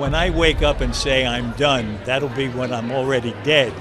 When I wake up and say I'm done, that'll be when I'm already dead.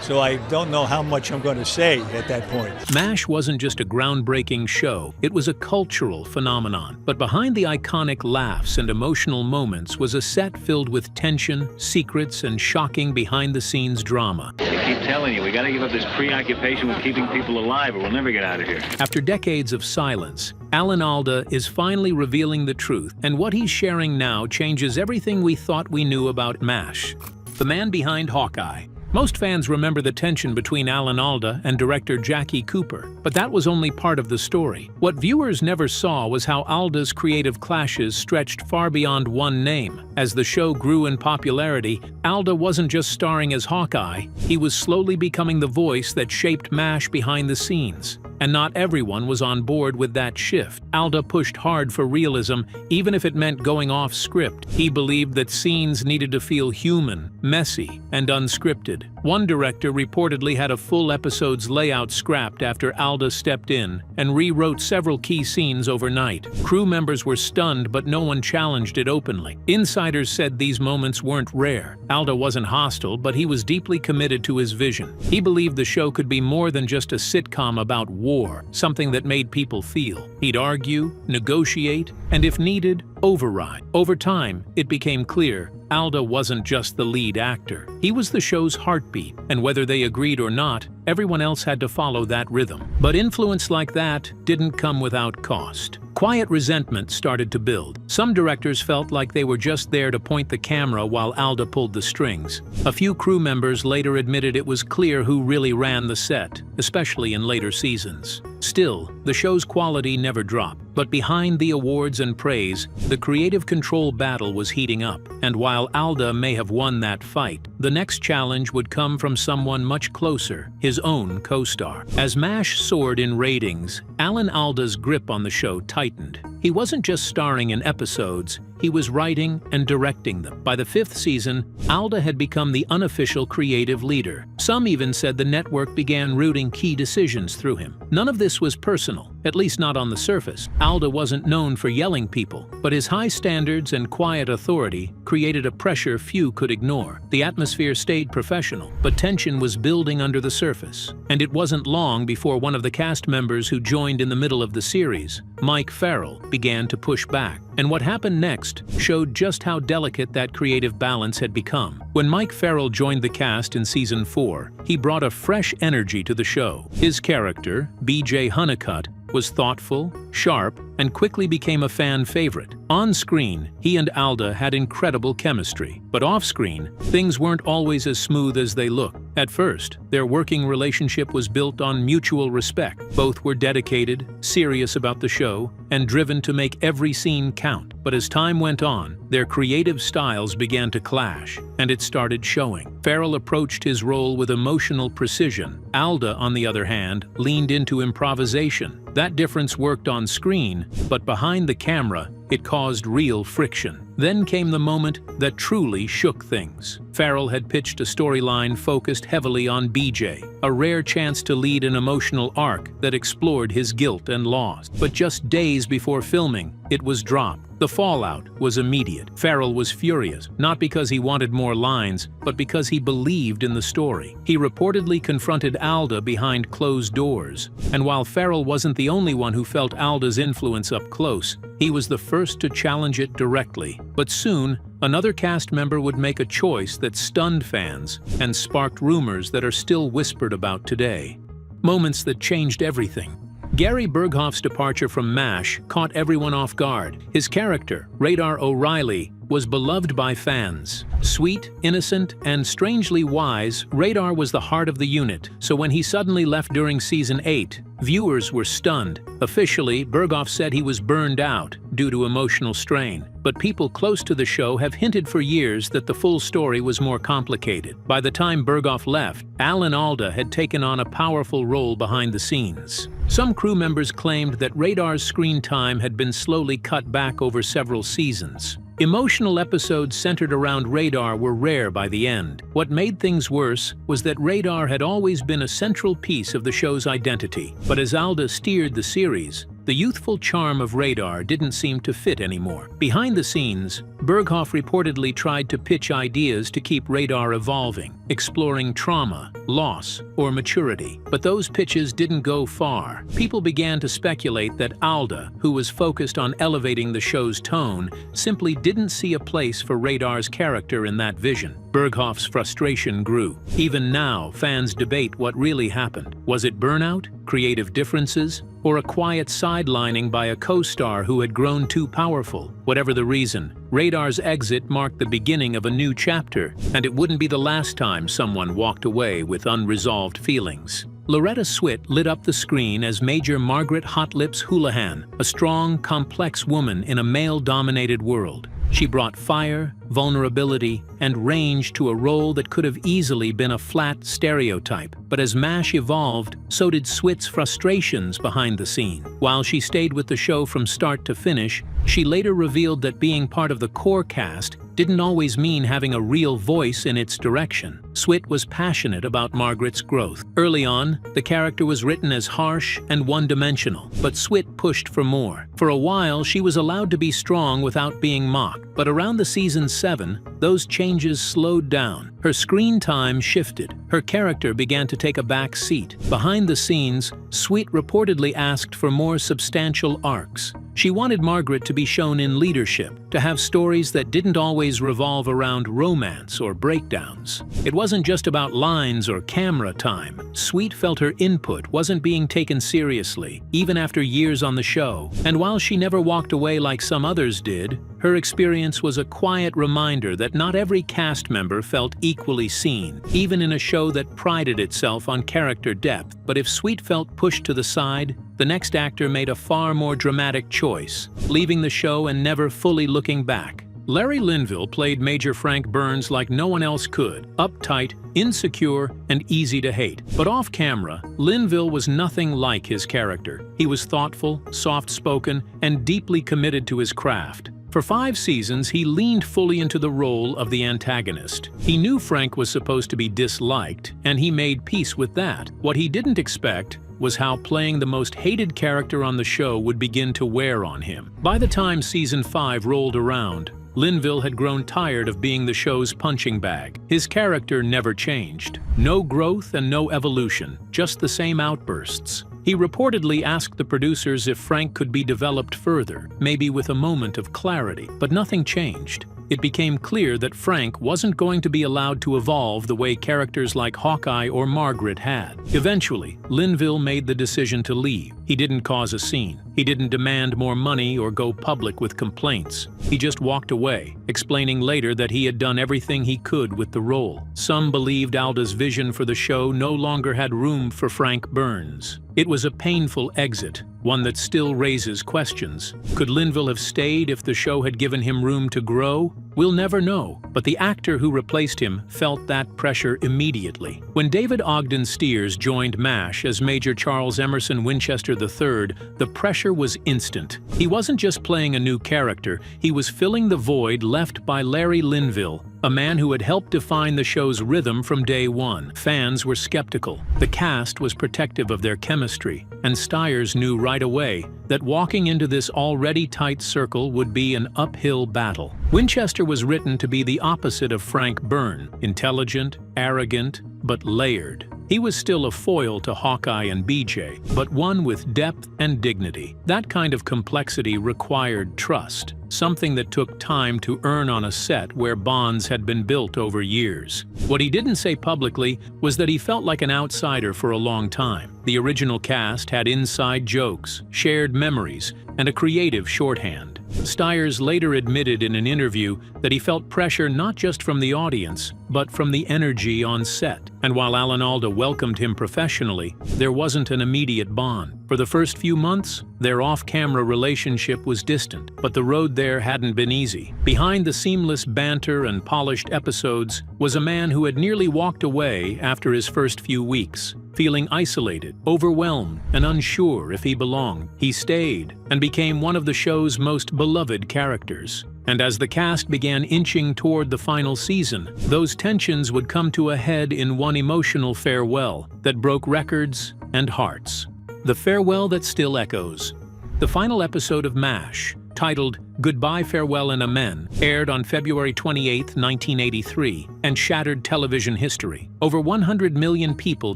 So I don't know how much I'm going to say at that point. MASH wasn't just a groundbreaking show, it was a cultural phenomenon. But behind the iconic laughs and emotional moments was a set filled with tension, secrets, and shocking behind-the-scenes drama. I keep telling you, we gotta give up this preoccupation with keeping people alive or we'll never get out of here. After decades of silence, Alda is finally revealing the truth, and what he's sharing now changes everything we thought we knew about MASH. The man behind Hawkeye. Most fans remember the tension between Alda and director Jackie Cooper, but that was only part of the story. What viewers never saw was how Alda's creative clashes stretched far beyond one name. As the show grew in popularity, Alda wasn't just starring as Hawkeye, he was slowly becoming the voice that shaped MASH behind the scenes. And not everyone was on board with that shift. Alda pushed hard for realism, even if it meant going off script. He believed that scenes needed to feel human, messy, and unscripted. One director reportedly had a full episode's layout scrapped after Alda stepped in and rewrote several key scenes overnight. Crew members were stunned, but no one challenged it openly. Insiders said these moments weren't rare. Alda wasn't hostile, but he was deeply committed to his vision. He believed the show could be more than just a sitcom about war, something that made people feel. He'd argue, negotiate, and if needed, override. Over time, it became clear Alda wasn't just the lead actor. He was the show's heartbeat, and whether they agreed or not, everyone else had to follow that rhythm. But influence like that didn't come without cost. Quiet resentment started to build. Some directors felt like they were just there to point the camera while Alda pulled the strings. A few crew members later admitted it was clear who really ran the set, especially in later seasons. Still, the show's quality never dropped. But behind the awards and praise, the creative control battle was heating up. And while Alda may have won that fight, the next challenge would come from someone much closer, his own co-star. As MASH soared in ratings, Alda's grip on the show tightened. He wasn't just starring in episodes, he was writing and directing them. By the 5th season, Alda had become the unofficial creative leader. Some even said the network began rooting key decisions through him. None of this was personal, at least not on the surface. Alda wasn't known for yelling people, but his high standards and quiet authority created a pressure few could ignore. The atmosphere stayed professional, but tension was building under the surface. And it wasn't long before one of the cast members who joined in the middle of the series, Mike Farrell, began to push back. And what happened next showed just how delicate that creative balance had become. When Mike Farrell joined the cast in season 4, he brought a fresh energy to the show. His character, BJ Honeycutt, was thoughtful, sharp, and quickly became a fan favorite. On screen, he and Alda had incredible chemistry, but off-screen, things weren't always as smooth as they looked. At first, their working relationship was built on mutual respect. Both were dedicated, serious about the show, and driven to make every scene count. But as time went on, their creative styles began to clash, and it started showing. Farrell approached his role with emotional precision. Alda, on the other hand, leaned into improvisation. That difference worked on screen, but behind the camera, it caused real friction. Then came the moment that truly shook things. Farrell had pitched a storyline focused heavily on BJ, a rare chance to lead an emotional arc that explored his guilt and loss. But just days before filming, it was dropped. The fallout was immediate. Farrell was furious, not because he wanted more lines, but because he believed in the story. He reportedly confronted Alda behind closed doors. And while Farrell wasn't the only one who felt Alda's influence up close, he was the first to challenge it directly. But soon, another cast member would make a choice that stunned fans and sparked rumors that are still whispered about today. Moments that changed everything. Gary Berghoff's departure from MASH caught everyone off guard. His character, Radar O'Reilly, was beloved by fans. Sweet, innocent, and strangely wise, Radar was the heart of the unit, so when he suddenly left during season 8, viewers were stunned. Officially, Berghoff said he was burned out due to emotional strain, but people close to the show have hinted for years that the full story was more complicated. By the time Berghoff left, Alda had taken on a powerful role behind the scenes. Some crew members claimed that Radar's screen time had been slowly cut back over several seasons. Emotional episodes centered around Radar were rare by the end. What made things worse was that Radar had always been a central piece of the show's identity. But as Alda steered the series, the youthful charm of Radar didn't seem to fit anymore. Behind the scenes, Berghoff reportedly tried to pitch ideas to keep Radar evolving, exploring trauma, loss, or maturity. But those pitches didn't go far. People began to speculate that Alda, who was focused on elevating the show's tone, simply didn't see a place for Radar's character in that vision. Berghoff's frustration grew. Even now, fans debate what really happened. Was it burnout, creative differences, or a quiet sidelining by a co-star who had grown too powerful? Whatever the reason, Radar's exit marked the beginning of a new chapter, and it wouldn't be the last time someone walked away with unresolved feelings. Loretta Swit lit up the screen as Major Margaret Hot Lips Houlihan, a strong, complex woman in a male-dominated world. She brought fire, vulnerability, and range to a role that could have easily been a flat stereotype. But as MASH evolved, so did Swit's frustrations behind the scene. While she stayed with the show from start to finish, she later revealed that being part of the core cast didn't always mean having a real voice in its direction. Swit was passionate about Margaret's growth. Early on, the character was written as harsh and one-dimensional, but Swit pushed for more. For a while, she was allowed to be strong without being mocked, but around the season 7, those changes slowed down. Her screen time shifted. Her character began to take a back seat. Behind the scenes, Swit reportedly asked for more substantial arcs. She wanted Margaret to be shown in leadership, to have stories that didn't always revolve around romance or breakdowns. It wasn't just about lines or camera time. Swit felt her input wasn't being taken seriously, even after years on the show. And while she never walked away like some others did, her experience was a quiet reminder that not every cast member felt equally seen, even in a show that prided itself on character depth. But if Swit felt pushed to the side, the next actor made a far more dramatic choice, leaving the show and never fully looking back. Larry Linville played Major Frank Burns like no one else could, uptight, insecure, and easy to hate. But off-camera, Linville was nothing like his character. He was thoughtful, soft-spoken, and deeply committed to his craft. For 5 seasons, he leaned fully into the role of the antagonist. He knew Frank was supposed to be disliked, and he made peace with that. What he didn't expect was how playing the most hated character on the show would begin to wear on him. By the time season 5 rolled around, Linville had grown tired of being the show's punching bag. His character never changed. No growth and no evolution, just the same outbursts. He reportedly asked the producers if Frank could be developed further, maybe with a moment of clarity, but nothing changed. It became clear that Frank wasn't going to be allowed to evolve the way characters like Hawkeye or Margaret had. Eventually, Linville made the decision to leave. He didn't cause a scene. He didn't demand more money or go public with complaints. He just walked away, explaining later that he had done everything he could with the role. Some believed Alda's vision for the show no longer had room for Frank Burns. It was a painful exit, one that still raises questions. Could Linville have stayed if the show had given him room to grow? We'll never know, but the actor who replaced him felt that pressure immediately. When David Ogden Stiers joined MASH as Major Charles Emerson Winchester III, the pressure was instant. He wasn't just playing a new character, he was filling the void left by Larry Linville, a man who had helped define the show's rhythm from day one. Fans were skeptical. The cast was protective of their chemistry, and Stiers knew right away that walking into this already tight circle would be an uphill battle. Winchester was written to be the opposite of Frank Byrne, intelligent, arrogant, but layered. He was still a foil to Hawkeye and BJ, but one with depth and dignity. That kind of complexity required trust, something that took time to earn on a set where bonds had been built over years. What he didn't say publicly was that he felt like an outsider for a long time. The original cast had inside jokes, shared memories, and a creative shorthand. Stiers later admitted in an interview that he felt pressure not just from the audience, but from the energy on set. And while Alan Alda welcomed him professionally, there wasn't an immediate bond. For the first few months, their off-camera relationship was distant, but the road there hadn't been easy. Behind the seamless banter and polished episodes was a man who had nearly walked away after his first few weeks. Feeling isolated, overwhelmed, and unsure if he belonged, he stayed and became one of the show's most beloved characters. And as the cast began inching toward the final season, those tensions would come to a head in one emotional farewell that broke records and hearts. The farewell that still echoes. The final episode of MASH, titled Goodbye, Farewell, and Amen, aired on February 28, 1983, and shattered television history. Over 100 million people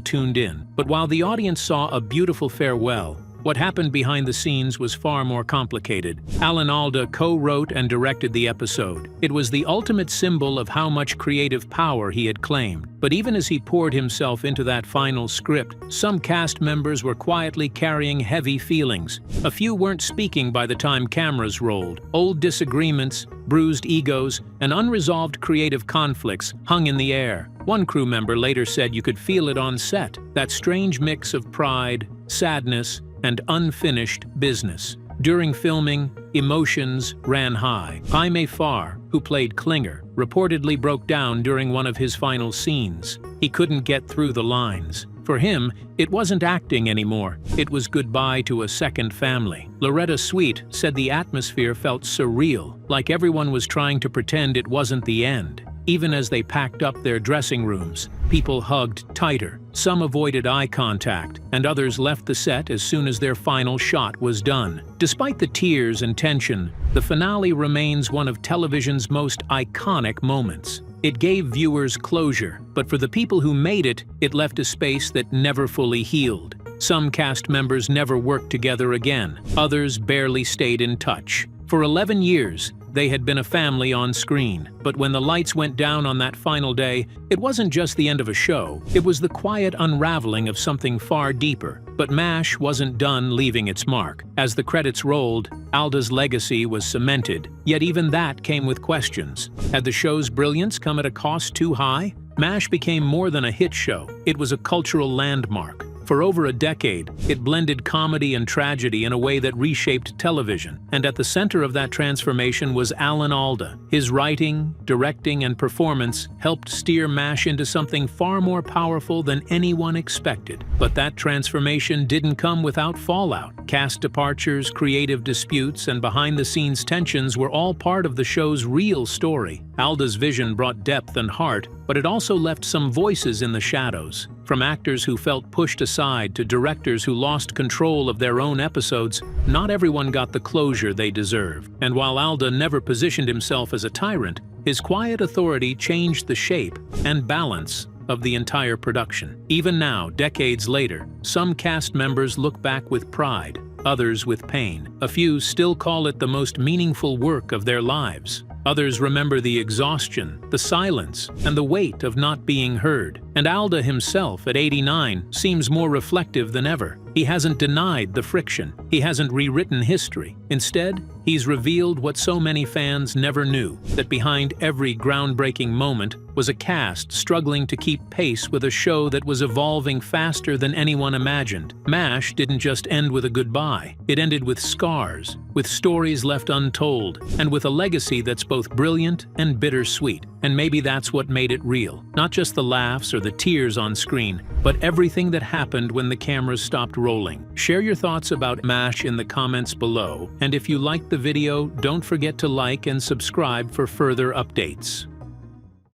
tuned in, but while the audience saw a beautiful farewell, what happened behind the scenes was far more complicated. Alda co-wrote and directed the episode. It was the ultimate symbol of how much creative power he had claimed. But even as he poured himself into that final script, some cast members were quietly carrying heavy feelings. A few weren't speaking by the time cameras rolled. Old disagreements, bruised egos, and unresolved creative conflicts hung in the air. One crew member later said you could feel it on set, that strange mix of pride, sadness, and unfinished business. During filming, emotions ran high. Jaime Farr, who played Klinger, reportedly broke down during one of his final scenes. He couldn't get through the lines. For him, it wasn't acting anymore. It was goodbye to a second family. Loretta Sweet said the atmosphere felt surreal, like everyone was trying to pretend it wasn't the end. Even as they packed up their dressing rooms, people hugged tighter. Some avoided eye contact, and others left the set as soon as their final shot was done. Despite the tears and tension, the finale remains one of television's most iconic moments. It gave viewers closure, but for the people who made it, it left a space that never fully healed. Some cast members never worked together again. Others barely stayed in touch. For 11 years, they had been a family on screen, but when the lights went down on that final day, it wasn't just the end of a show, it was the quiet unraveling of something far deeper. But MASH wasn't done leaving its mark. As the credits rolled, Alda's legacy was cemented, yet even that came with questions. Had the show's brilliance come at a cost too high? MASH became more than a hit show, it was a cultural landmark. For over a decade, it blended comedy and tragedy in a way that reshaped television, and at the center of that transformation was Alda. His writing, directing, and performance helped steer MASH into something far more powerful than anyone expected. But that transformation didn't come without fallout. Cast departures, creative disputes, and behind-the-scenes tensions were all part of the show's real story. Alda's vision brought depth and heart, but it also left some voices in the shadows. From actors who felt pushed aside to directors who lost control of their own episodes, not everyone got the closure they deserved. And while Alda never positioned himself as a tyrant, his quiet authority changed the shape and balance of the entire production. Even now, decades later, some cast members look back with pride, others with pain. A few still call it the most meaningful work of their lives. Others remember the exhaustion, the silence, and the weight of not being heard. And Alda himself, at 89, seems more reflective than ever. He hasn't denied the friction. He hasn't rewritten history. Instead, he's revealed what so many fans never knew, that behind every groundbreaking moment was a cast struggling to keep pace with a show that was evolving faster than anyone imagined. MASH didn't just end with a goodbye. It ended with scars, with stories left untold, and with a legacy that's both brilliant and bittersweet. And maybe that's what made it real. Not just the laughs or the tears on screen, but everything that happened when the cameras stopped rolling. Share your thoughts about MASH in the comments below, and if you liked the video, don't forget to like and subscribe for further updates.